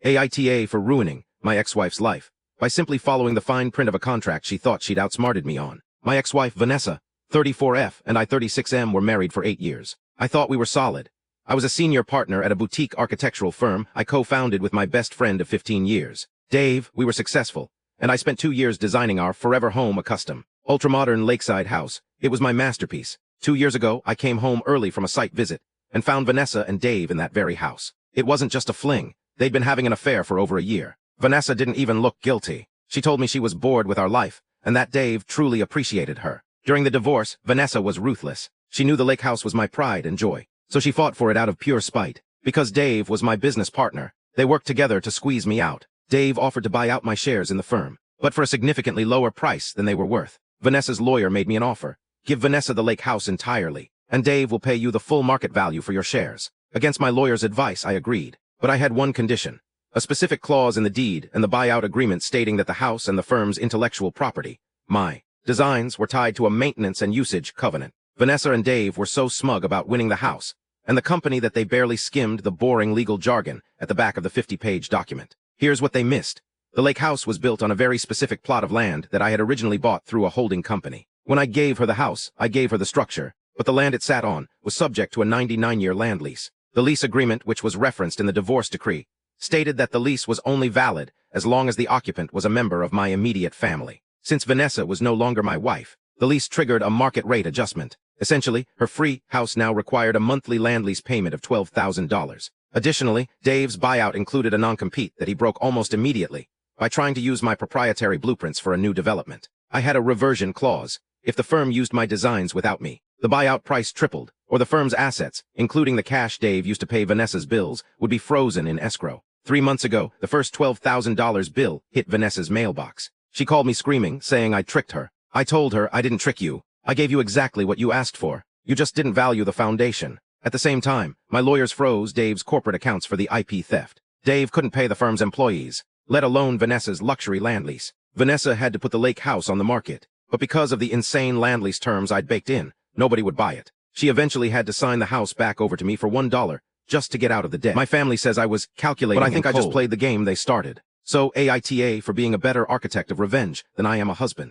AITA for ruining my ex-wife's life. By simply following the fine print of a contract she thought she'd outsmarted me on. My ex-wife, Vanessa, 34F, and I, 36M, were married for 8 years. I thought we were solid. I was a senior partner at a boutique architectural firm I co-founded with my best friend of 15 years. Dave. We were successful, and I spent 2 years designing our forever home, a custom, ultra-modern lakeside house. It was my masterpiece. 2 years ago, I came home early from a site visit and found Vanessa and Dave in that very house. It wasn't just a fling. They'd been having an affair for over a year. Vanessa didn't even look guilty. She told me she was bored with our life, and that Dave truly appreciated her. During the divorce, Vanessa was ruthless. She knew the lake house was my pride and joy, so she fought for it out of pure spite. Because Dave was my business partner, they worked together to squeeze me out. Dave offered to buy out my shares in the firm, but for a significantly lower price than they were worth. Vanessa's lawyer made me an offer. Give Vanessa the lake house entirely, and Dave will pay you the full market value for your shares. Against my lawyer's advice, I agreed. But I had one condition. A specific clause in the deed and the buyout agreement stating that the house and the firm's intellectual property, my designs, were tied to a maintenance and usage covenant. Vanessa and Dave were so smug about winning the house and the company that they barely skimmed the boring legal jargon at the back of the 50-page document. Here's what they missed. The lake house was built on a very specific plot of land that I had originally bought through a holding company. When I gave her the house, I gave her the structure, but the land it sat on was subject to a 99-year land lease. The lease agreement, which was referenced in the divorce decree, stated that the lease was only valid as long as the occupant was a member of my immediate family. Since Vanessa was no longer my wife, the lease triggered a market rate adjustment. Essentially, her free house now required a monthly land lease payment of $12,000. Additionally, Dave's buyout included a non-compete that he broke almost immediately by trying to use my proprietary blueprints for a new development. I had a reversion clause. If the firm used my designs without me, the buyout price tripled, or the firm's assets, including the cash Dave used to pay Vanessa's bills, would be frozen in escrow. 3 months ago, the first $12,000 bill hit Vanessa's mailbox. She called me screaming, saying I tricked her. I told her I didn't trick you. I gave you exactly what you asked for. You just didn't value the foundation. At the same time, my lawyers froze Dave's corporate accounts for the IP theft. Dave couldn't pay the firm's employees, let alone Vanessa's luxury land lease. Vanessa had to put the lake house on the market, but because of the insane land lease terms I'd baked in, nobody would buy it. She eventually had to sign the house back over to me for $1 just to get out of the debt. My family says I was calculating, but I think I just played the game they started. So AITA for being a better architect of revenge than I am a husband.